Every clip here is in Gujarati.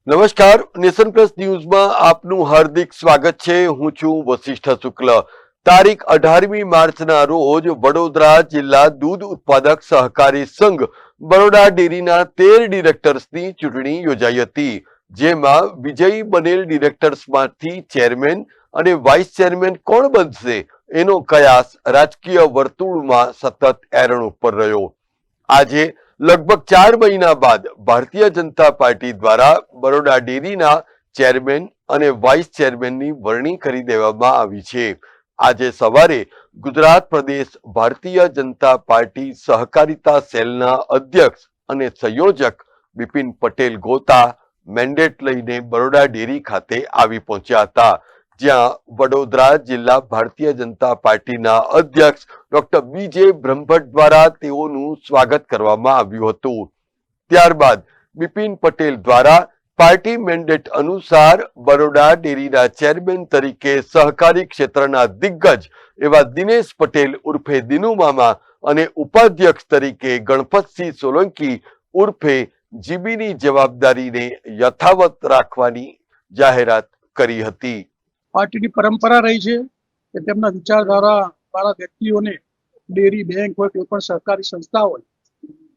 નમસ્કાર, નેશન પ્લસ ન્યૂઝમાં આપનું હાર્દિક સ્વાગત છે। હું છું વશિષ્ઠ શુક્લ। તારીખ 18મી માર્ચના રોજ વડોદરા જિલ્લા દૂધ ઉત્પાદક સહકારી સંઘ બરોડા ડેરીના 13 ડિરેક્ટર્સની ચૂંટણી યોજાઈ હતી, જેમાં વિજયી બનેલ ડિરેક્ટર્સમાંથી ચેરમેન અને વાઇસ ચેરમેન કોણ બનશે એનો કયાસ રાજકીય વર્તુળમાં સતત એરણ ઉપર રહ્યો। આજે લગભગ 4 મહિના બાદ ભારતીય જનતા પાર્ટી દ્વારા બરોડા ડેરીના ચેરમેન અને વાઇસ ચેરમેનની વરણી કરી દેવામાં આવી છે। આજે સવારે ગુજરાત પ્રદેશ ભારતીય જનતા પાર્ટી સહકારિતા સેલના અધ્યક્ષ અને સંયોજક બિપિન પટેલ ગોતા મેન્ડેટ લઈને બરોડા ડેરી ખાતે આવી પહોંચ્યા હતા, જ્યાં વડોદરા જિલ્લા ભારતીય જનતા પાર્ટીના અધ્યક્ષ ડોક્ટર બીજે બ્રહ્મભટ્ટ દ્વારા તેઓનું સ્વાગત કરવામાં આવ્યું હતું। ત્યારબાદ બિપિન પટેલ દ્વારા પાર્ટી મેન્ડેટ અનુસાર બરોડા ડેરીના ચેરમેન તરીકે સહકારી ક્ષેત્રના દિગ્ગજ એવા દિનેશ પટેલ ઉર્ફે દિનુ મામા અને ઉપાધ્યક્ષ તરીકે ગણપતસિંહ સોલંકી ઉર્ફે જીબીની જવાબદારીને યથાવત રાખવાની જાહેરાત કરી હતી। પાર્ટીની પરંપરા રહી છે કે તેમના વિચારધારા વાળા વ્યક્તિઓને ડેરી, બેંક હોય, કોઈ પણ સહકારી સંસ્થા હોય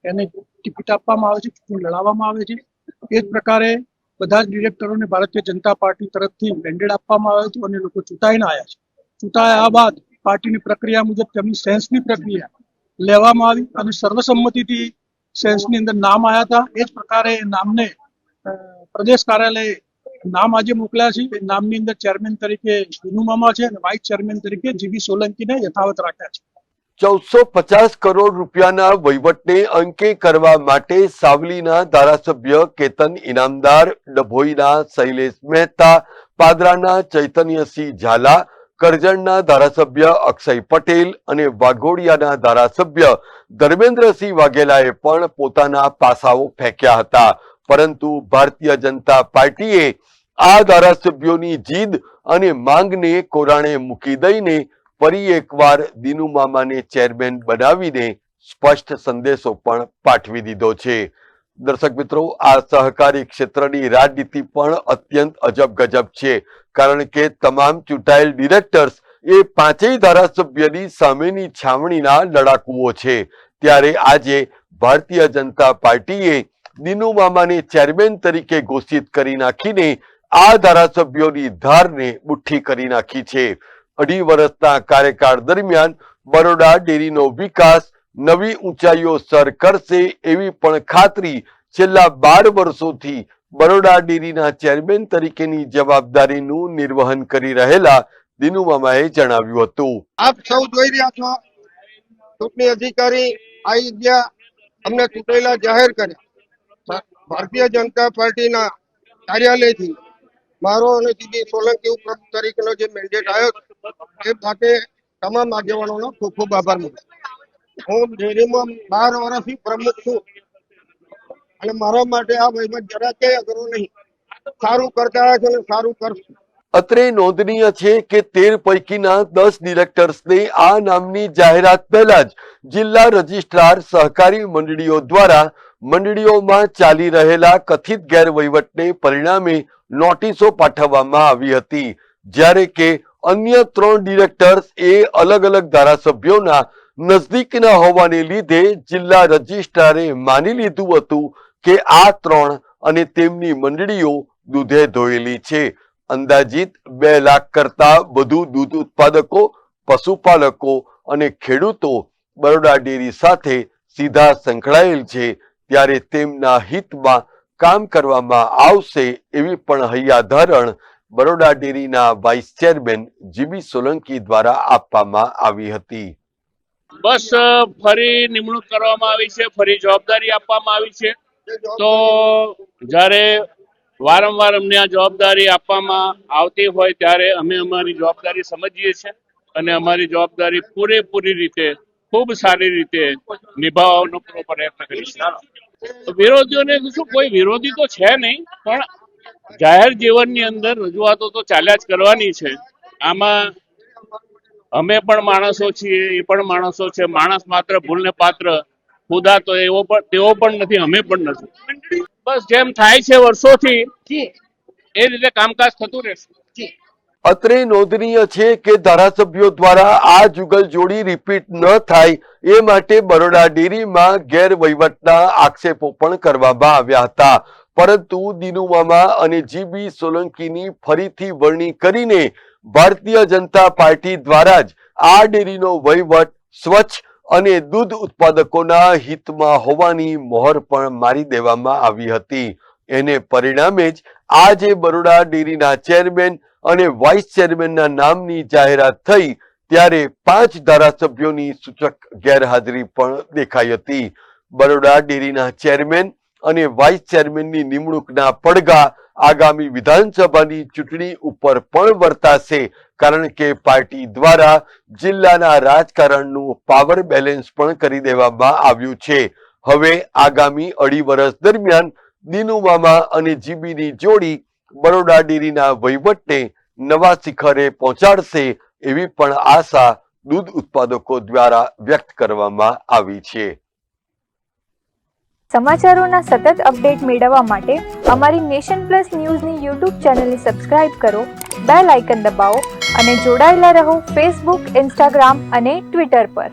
એને ટિકિટ આપવામાં આવે છે, ચૂંટણી લડાવવામાં આવે છે। એ જ પ્રકારે બધા જ ડિરેક્ટરોને ભારતીય જનતા પાર્ટી તરફથી મેન્ડેટ આપવામાં આવ્યો હતો અને લોકો ચૂંટાઈને આવ્યા છે। ચૂંટાયા બાદ પાર્ટીની પ્રક્રિયા મુજબ તેમની સેન્સની પ્રક્રિયા લેવામાં આવી અને સર્વસંમતિથી સેન્સની અંદર નામ આવ્યા હતા। એ જ પ્રકારે નામને પ્રદેશ કાર્યાલય નામ આજે મોકલ્યા છે। એ નામની અંદર ચેરમેન તરીકે દિનુ મામા છે અને વાઇસ ચેરમેન તરીકે જીબી સોલંકીને યથાવત રાખ્યા છે। 1450 કરોડ રૂપિયાના વહીવટને અંકે કરવા માટે સાવલીના ધારાસભ્ય કેતન ઇનામદાર, ડભોઈના શૈલેષ મહેતા, પાદરાના ચૈતન્યસિંહ ઝાલા, કરજણના ધારાસભ્ય અક્ષય પટેલ અને વાઘોડિયાના ધારાસભ્ય ધર્મેન્દ્રસિંહ વાઘેલાએ પણ પોતાના પાસાઓ ફેંક્યા હતા, પરંતુ ભારતીય જનતા પાર્ટીએ આ ધારાસભ્યોની જીદ અને માંગને કોરાણે મૂકી દઈને ફરી એકવાર દિનુ મામાને ચેરમેન બનાવીને સ્પષ્ટ સંદેશો પણ પાઠવી દીધો છે। દર્શક મિત્રો, આ સહકારી ક્ષેત્રની રાજનીતિ પણ અત્યંત અજબ ગજબ છે, કારણ કે તમામ ચૂંટાયેલ ડિરેક્ટર્સ એ પાંચેય ધારાસભ્યની સામેની છાવણીના લડાકુઓ છે। ત્યારે આજે ભારતીય જનતા પાર્ટીએ દિનુ મામાને ચેરમેન તરીકે ઘોષિત કરી નાખીને આ ધારાસભ્યોની ધારને મુઠ્ઠી કરી નાખી છે। 2.5 વર્ષના કાર્યકાળ દરમિયાન બરોડા ડેરીનો વિકાસ નવી ઊંચાઈઓ સર કરશે એવી પણ ખાતરી છેલ્લા 12 વર્ષોથી બરોડા ડેરીના ચેરમેન તરીકેની જવાબદારીનું નિર્વહન કરી રહેલા દિનુ મામાએ જણાવ્યું હતું। આપ સૌ જોઈ રહ્યા છો, ચૂંટણી અધિકારી આવી ગયા, અમને ચૂંટાયેલા જાહેર કર્યા। ભારતીય જનતા પાર્ટીના કાર્યાલયથી મારો અને જીબી સોલંકી ઉપપ્રમુખ તરીકેનો જે મેન્ડેટ આવ્યો એ માટે તમામ આગેવાનોનો ખૂબ ખૂબ આભાર માનું છું। હું ડેરીમાં 12 વર્ષથી પ્રમુખ છું અને મારા માટે આ વહીવટ જરાય અઘરો નહીં, સારું કરતા આવ્યા છે અને સારું કરશું। અત્રે નોંધનીય છે કે 13 પૈકીના 10 ડિરેક્ટર્સને આ નામની જાહેરાત પહેલા જ જિલ્લા રજિસ્ટ્રાર સહકારી મંડળીઓ દ્વારા મંડળીઓમાં ચાલી રહેલા કથિત ગેરવહીવટને પરિણામે નોટિસો પાઠવવામાં આવી હતી, જ્યારે કે અન્ય 3 ડિરેક્ટર્સ એ અલગ અલગ ધારાસભ્યોના નજદીકના હોવાને લીધે જિલ્લા રજિસ્ટ્રારે માની લીધું હતું કે આ 3 અને તેમની મંડળીઓ દૂધે ધોયેલી છે। અંદાજિત 2 લાખ કરતા વધુ દૂધ ઉત્પાદકો, પશુપાલકો અને ખેડૂતો બરોડા ડેરી સાથે સીધા સંકળાયેલ છે, ત્યારે તેમના હિતમાં કામ કરવામાં આવશે એવી પણ હૈયાધારણ બરોડા ડેરીના વાઇસ ચેરમેન જીબી સોલંકી દ્વારા આપવામાં આવી હતી। બસ ફરી નિમણૂક કરવામાં આવી છે, ફરી જવાબદારી આપવામાં આવી છે। તો જ્યારે વારંવાર અમને આ જવાબદારી આપવામાં આવતી હોય ત્યારે અમે અમારી જવાબદારી સમજીએ છીએ અને અમારી જવાબદારી પૂરેપૂરી રીતે, ખૂબ સારી રીતે નિભાવવાનો પ્રયત્ન કરીશું। વિરોધીઓને શું, કોઈ વિરોધી તો છે નહીં, પણ જાહેર જીવનની અંદર રજૂઆતો તો ચાલ્યા જ કરવાની છે। આમાં અમે પણ માણસો છીએ, એ પણ માણસો છે। માણસ માત્ર ભૂલને પાત્ર, ખુદા તો તેઓ પણ નથી, અમે પણ નથી। બસ જેમ થાય છે વર્ષોથી એ રીતે કામકાજ થતું રહેશે. અત્રે નોંધનીય છે કે ધારાસભ્યો દ્વારા આ જુગલ જોડી રિપીટ ન થાય એ માટે બરોડા ડેરીમાં ગેરવહીવટના આક્ષેપો પણ કરવામાં આવ્યા હતા, પરંતુ દિનુ મામા અને જીબી સોલંકીની ફરીથી વરણી કરીને ભારતીય જનતા પાર્ટી દ્વારા જ આ ડેરીનો વહીવટ સ્વચ્છ અને દૂધ ઉત્પાદકોના હિતમાં હોવાની મોહર પણ મારી દેવામાં આવી હતી. એને પરિણામે જ આજે બરોડા ડેરીના ચેરમેન અને વાઇસ ચેરમેનના નામની જાહેરાત થઈ ત્યારે 5 ધારાસભ્યોની સૂચક ગેરહાજરી પણ દેખાઈ હતી. બરોડા ડેરીના ચેરમેન અને વાઇસ ચેરમેનની નિમણૂકના પડઘા આગામી વિધાનસભાની ચૂંટણી ઉપર પણ વર્તાશે, કારણ કે પાર્ટી દ્વારા જિલ્લાના રાજકારણનું પાવર બેલેન્સ પણ કરી દેવામાં આવ્યું છે. હવે આગામી 2.5 વર્ષ દરમિયાન દિનુ મામા અને જીબીની જોડી બરોડા ડેરીના વહીવટને નવા શિખરે પહોંચાડશે એવી પણ આશા દૂધ ઉત્પાદકો દ્વારા વ્યક્ત કરવામાં આવી છે. સમાચારોના સતત અપડેટ મેળવવા માટે અમારી નેશન પ્લસ ન્યૂઝની યુટ્યુબ ચેનલને સબસ્ક્રાઇબ કરો, બેલ આઇકન દબાવો અને જોડાયેલા રહો ફેસબુક, ઇન્સ્ટાગ્રામ અને ટ્વિટર પર.